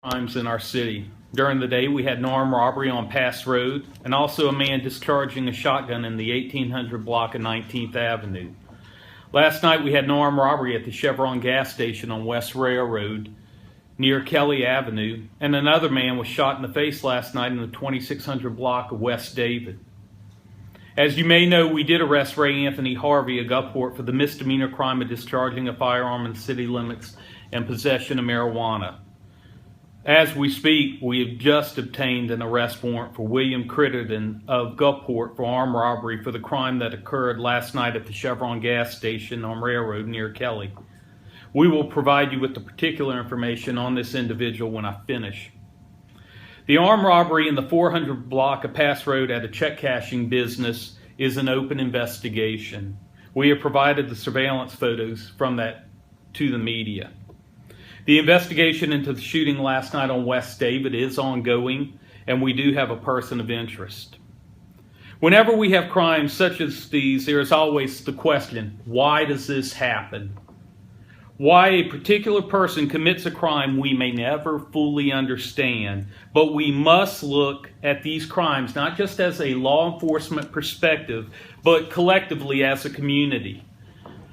Crimes in our city. During the day, we had an armed robbery on Pass Road and also a man discharging a shotgun in the 1800 block of 19th Avenue. Last night, we had an armed robbery at the Chevron gas station on West Railroad near Kelly Avenue, and another man was shot in the face last night in the 2600 block of West David. As you may know, we did arrest Ray Anthony Harvey of Gulfport for the misdemeanor crime of discharging a firearm in city limits and possession of marijuana. As we speak, we have just obtained an arrest warrant for William Crittenden of Gulfport for armed robbery for the crime that occurred last night at the Chevron gas station on Railroad near Kelly. We will provide you with the particular information on this individual when I finish. The armed robbery in the 400 block of Pass Road at a check cashing business is an open investigation. We have provided the surveillance photos from that to the media. The investigation into the shooting last night on West David is ongoing, and we do have a person of interest. Whenever we have crimes such as these, there is always the question, why does this happen? Why a particular person commits a crime we may never fully understand, but we must look at these crimes not just as a law enforcement perspective, but collectively as a community.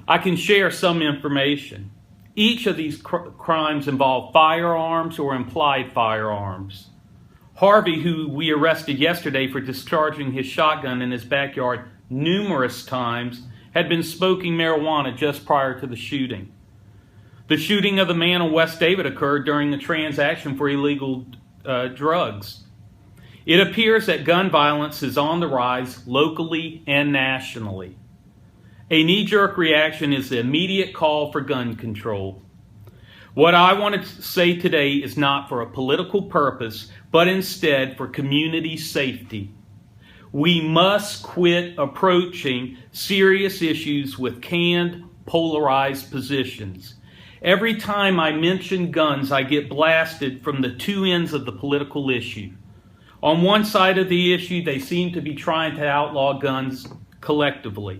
I can share some information. Each of these crimes involve firearms or implied firearms. Harvey, who we arrested yesterday for discharging his shotgun in his backyard numerous times, had been smoking marijuana just prior to the shooting. The shooting of the man on West David occurred during a transaction for illegal drugs. It appears that gun violence is on the rise locally and nationally. A knee-jerk reaction is the immediate call for gun control. What I want to say today is not for a political purpose, but instead for community safety. We must quit approaching serious issues with canned, polarized positions. Every time I mention guns, I get blasted from the two ends of the political issue. On one side of the issue, they seem to be trying to outlaw guns collectively.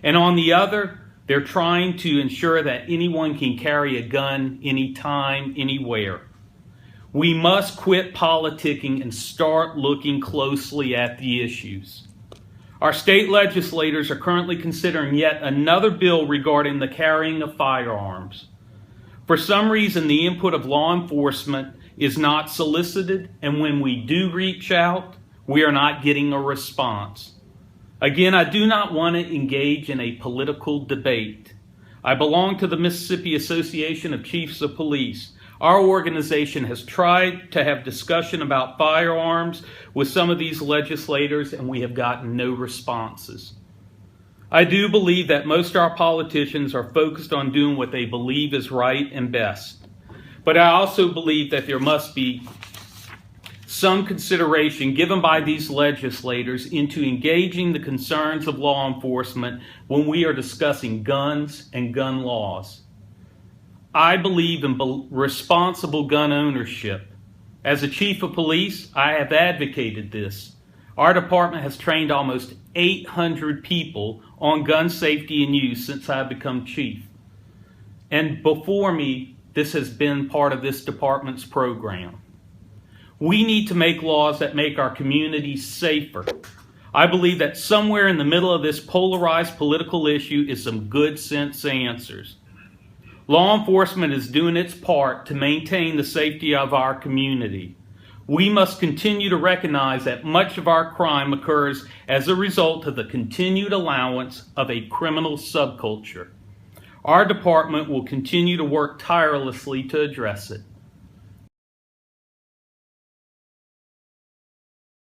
And on the other, they're trying to ensure that anyone can carry a gun anytime, anywhere. We must quit politicking and start looking closely at the issues. Our state legislators are currently considering yet another bill regarding the carrying of firearms. For some reason, the input of law enforcement is not solicited, and when we do reach out, we are not getting a response. Again, I do not want to engage in a political debate. I belong to the Mississippi Association of Chiefs of Police. Our organization has tried to have discussion about firearms with some of these legislators, and we have gotten no responses. I do believe that most of our politicians are focused on doing what they believe is right and best. But I also believe that there must be some consideration given by these legislators into engaging the concerns of law enforcement when we are discussing guns and gun laws. I believe in responsible gun ownership. As a chief of police, I have advocated this. Our department has trained almost 800 people on gun safety and use since I've become chief. And before me, this has been part of this department's program. We need to make laws that make our communities safer. I believe that somewhere in the middle of this polarized political issue is some good sense answers. Law enforcement is doing its part to maintain the safety of our community. We must continue to recognize that much of our crime occurs as a result of the continued allowance of a criminal subculture. Our department will continue to work tirelessly to address it.